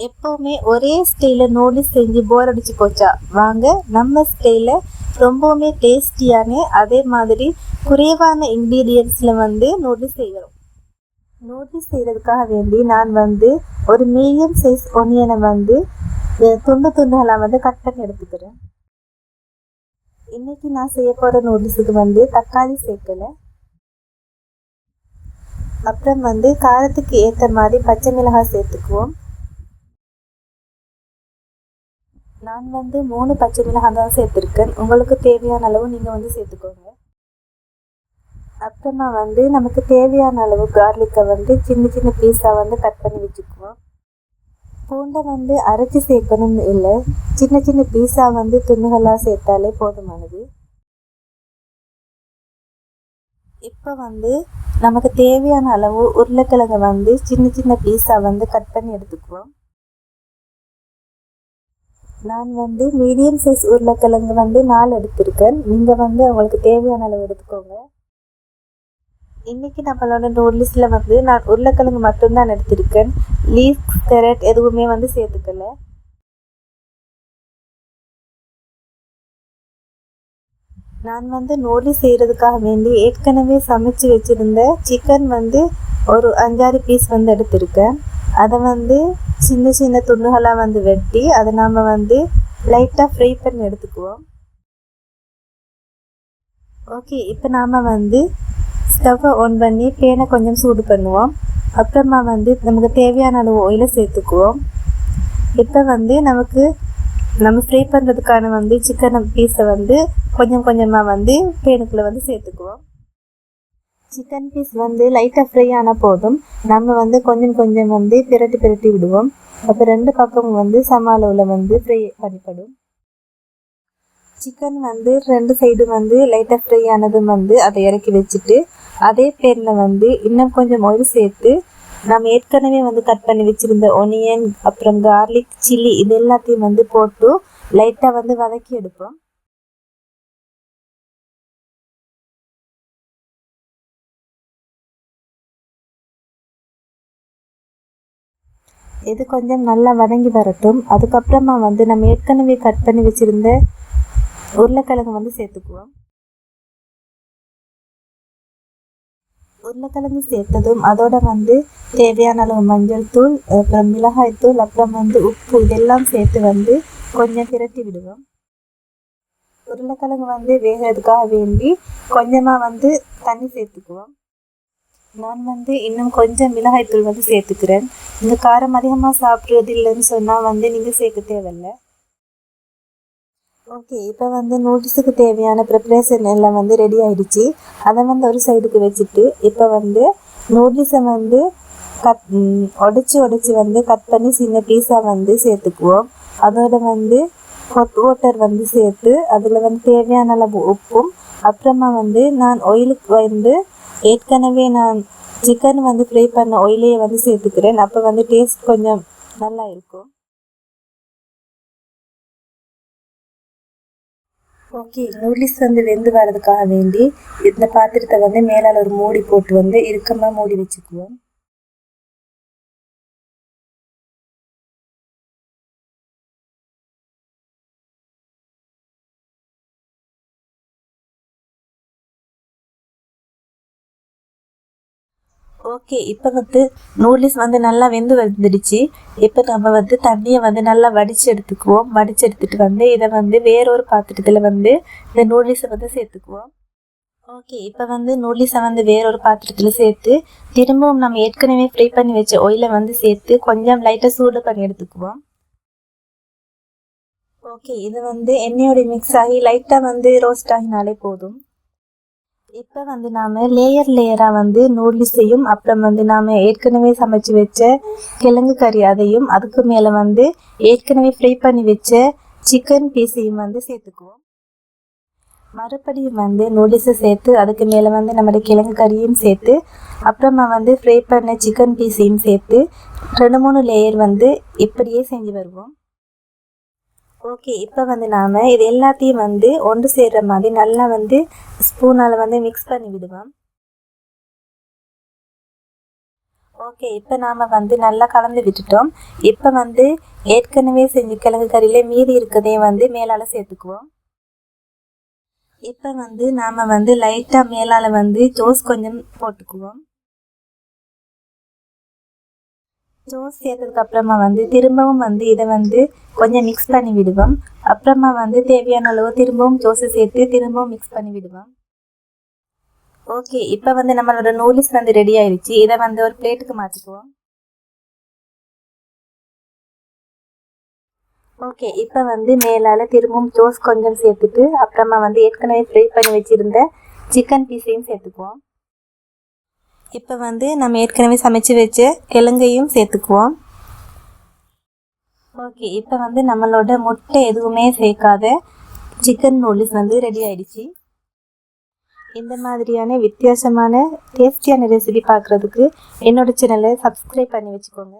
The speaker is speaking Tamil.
எப்போவுமே ஒரே ஸ்டைலில் நூடுல்ஸ் செஞ்சு போர் அடிச்சு போச்சா? வாங்க நம்ம ஸ்டைலில் ரொம்பவுமே டேஸ்டியான அதே மாதிரி குறைவான இன்க்ரீடியன்ஸில் நூடுல்ஸ் செய்கிறோம். நூடுல்ஸ் செய்கிறதுக்காக வேண்டி நான் ஒரு மீடியம் சைஸ் ஒனியனை துண்டு துண்டுகளாக கட் பண்ணி எடுத்துக்கிறேன். இன்றைக்கி நான் செய்ய போகிற நூடுல்ஸுக்கு தக்காளி சேர்க்கலை. அப்புறம் காரத்துக்கு ஏற்ற மாதிரி பச்சை மிளகாய் சேர்த்துக்குவோம். நான் 3 பச்சை மிளகாய் தான் சேர்த்துருக்கேன். உங்களுக்கு தேவையான அளவு நீங்கள் சேர்த்துக்கோங்க. அப்புறமா நமக்கு தேவையான அளவு கார்லிக்கை சின்ன சின்ன பீஸாக கட் பண்ணி வச்சுக்குவோம். பூண்டை அரைச்சி சேர்க்கணும்னு இல்லை, சின்ன சின்ன பீஸாக துண்டுகளாக சேர்த்தாலே போதுமானது. இப்போ நமக்கு தேவையான அளவு உருளைக்கிழங்கை சின்ன சின்ன பீஸாக கட் பண்ணி எடுத்துக்குவோம். நான் மீடியம் சைஸ் உருளைக்கிழங்கு 4 எடுத்திருக்கேன். நீங்கள் உங்களுக்கு தேவையான அளவு எடுத்துக்கோங்க. இன்றைக்கி நம்மளோட நூடுல்ஸில் நான் உருளைக்கிழங்கு மட்டும்தான் எடுத்திருக்கேன். லீஃப், கேரட் எதுவுமே சேர்த்துக்கல. நான் நூடுல்ஸ் செய்கிறதுக்காக வேண்டி ஏற்கனவே சமைச்சு வச்சுருந்த சிக்கன் ஒரு 5-6 பீஸ் எடுத்திருக்கேன். அதை சின்ன சின்ன துண்டுகளாக வெட்டி அதை நாம் லைட்டாக ஃப்ரை பண்ணி எடுத்துக்குவோம். ஓகே, இப்போ நாம் ஸ்டவ்வை ஆன் பண்ணி பேனை கொஞ்சம் சூடு பண்ணுவோம். அப்புறமா நமக்கு தேவையான அளவு ஆயிலை சேர்த்துக்குவோம். இப்போ நம்ம ஃப்ரை பண்ணுறதுக்கான சிக்கன் பீஸை கொஞ்சம் கொஞ்சமாக பேனுக்குள்ளே சேர்த்துக்குவோம். சிக்கன் பீஸ் லைட்டாக ஃப்ரை ஆனால் போதும். நம்ம கொஞ்சம் கொஞ்சம் பிரட்டி விடுவோம். அப்போ 2 பக்கமும் சம அளவில் ஃப்ரை பண்ணிப்படும். சிக்கன் 2 சைடும் லைட்டாக ஃப்ரை ஆனதும் அதை இறக்கி வச்சுட்டு அதே பேனில் இன்னும் கொஞ்சம் ஆயில் சேர்த்து நம்ம ஏற்கனவே கட் பண்ணி வச்சுருந்த ஒனியன், அப்புறம் கார்லிக், சில்லி இது எல்லாத்தையும் போட்டு லைட்டாக வதக்கி எடுப்போம். இது கொஞ்சம் நல்லா வதங்கி வரட்டும். அதுக்கப்புறமா நம்ம ஏற்கனவே கட் பண்ணி வச்சுருந்த உருளைக்கிழங்கு சேர்த்துக்குவோம். உருளைக்கிழங்கு சேர்த்ததும் அதோட தேவையான அளவு மஞ்சள் தூள், அப்புறம் மிளகாய் தூள், அப்புறம் உப்பு இதெல்லாம் சேர்த்து கொஞ்சம் பிரட்டி விடுவோம். உருளைக்கிழங்கு வேகிறதுக்காக வேண்டி கொஞ்சமாக தண்ணி சேர்த்துக்குவோம். நான் இன்னும் கொஞ்சம் மிளகாய் தூள் சேர்த்துக்கிறேன். இந்த காரம் அதிகமாக சாப்பிட்றது இல்லைன்னு சொன்னால் நீங்கள் சேர்க்க தேவையில்லை. ஓகே, இப்போ நூடுல்ஸுக்கு தேவையான ப்ரிப்ரேஷன் எல்லாம் ரெடி ஆகிடுச்சு. அதை ஒரு சைடுக்கு வச்சுட்டு இப்போ நூடுல்ஸை உடைச்சி கட் பண்ணி சின்ன பீஸாக சேர்த்துக்குவோம். அதோட ஹாட் வாட்டர் சேர்த்து அதில் தேவையான அளவு உப்பும், அப்புறமா நான் ஆயிலுக்கு ஏற்கனவே நான் சிக்கன் ஃப்ரை பண்ண ஆயிலையே சேர்த்துக்கிறேன். அப்போ டேஸ்ட் கொஞ்சம் நல்லா இருக்கும். ஓகே, நூடுல்ஸ் வெந்து வரதுக்காக வேண்டி இந்த பாத்திரத்தை மேலால் ஒரு மூடி போட்டு இறுக்கமாக மூடி வச்சுக்குவோம். ஓகே, இப்போ நூடுல்ஸ் நல்லா வெந்து வந்துடுச்சு. இப்போ நம்ம தண்ணியை நல்லா வடித்து எடுத்துக்குவோம். வடித்து எடுத்துகிட்டு இதை வேறொரு பாத்திரத்தில் இந்த நூடுல்ஸை சேர்த்துக்குவோம். ஓகே, இப்போ நூடுல்ஸை வேறொரு பாத்திரத்தில் சேர்த்து திரும்பவும் நம்ம ஏற்கனவே ஃப்ரை பண்ணி வச்ச ஆயிலை சேர்த்து கொஞ்சம் லைட்டாக சூடு பண்ணி எடுத்துக்குவோம். ஓகே, இது எண்ணெயோட மிக்ஸ் ஆகி லைட்டாக ரோஸ்ட் ஆகினாலே போதும். இப்போ நாம் லேயராக நூடுல்ஸையும், அப்புறம் நாம் ஏற்கனவே சமைச்சு வச்ச கிழங்கு கறி அதையும், அதுக்கு மேலே ஏற்கனவே ஃப்ரை பண்ணி வச்ச சிக்கன் பீஸையும் சேர்த்துக்குவோம். மறுபடியும் நூடுல்ஸை சேர்த்து அதுக்கு மேலே நம்மளுடைய கிழங்கு கறியும் சேர்த்து, அப்புறமா ஃப்ரை பண்ண சிக்கன் பீஸையும் சேர்த்து 2-3 லேயர் இப்படியே செஞ்சு வருவோம். ஓகே, இப்போ நாம் இது எல்லாத்தையும் ஒன்று சேர்கிற மாதிரி நல்லா ஸ்பூனால் மிக்ஸ் பண்ணி விடுவோம். ஓகே, இப்போ நாம் வந்து நல்லா கலந்து விட்டுட்டோம். இப்போ வந்து ஏற்கனவே செஞ்ச கிழங்கு கறியில் மீதி இருக்கதே வந்து மேலால் சேர்த்துக்குவோம். இப்போ வந்து நாம் வந்து லைட்டாக மேலால் வந்து சோஸ் கொஞ்சம் போட்டுக்குவோம். சோஸ் சேர்த்ததுக்கு அப்புறமா வந்து திரும்பவும் வந்து இதை வந்து கொஞ்சம் மிக்ஸ் பண்ணி விடுவோம். அப்புறமா வந்து தேவையான அளவு திரும்பவும் சோஸை சேர்த்து திரும்பவும் மிக்ஸ் பண்ணி விடுவோம். ஓகே, இப்போ வந்து நம்மளோட நூடுல்ஸ் வந்து ரெடி ஆயிடுச்சு. இதை வந்து ஒரு பிளேட்டுக்கு மாற்றிக்குவோம். ஓகே, இப்போ வந்து மேலால் திரும்பவும் சோஸ் கொஞ்சம் சேர்த்துட்டு அப்புறமா வந்து ஏற்கனவே ஃப்ரை பண்ணி வச்சுருந்த சிக்கன் பீஸையும் சேர்த்துக்குவோம். இப்போ வந்து நம்ம ஏற்கனவே சமைச்சு வச்ச கிழங்கையும் சேர்த்துக்குவோம். ஓகே, இப்போ வந்து நம்மளோட முட்டை எதுவுமே சேர்க்காத சிக்கன் நூடுல்ஸ் வந்து ரெடி ஆயிடுச்சு. இந்த மாதிரியான வித்தியாசமான டேஸ்டியான ரெசிபி பார்க்குறதுக்கு என்னோட சேனலை சப்ஸ்கிரைப் பண்ணி வச்சுக்கோங்க.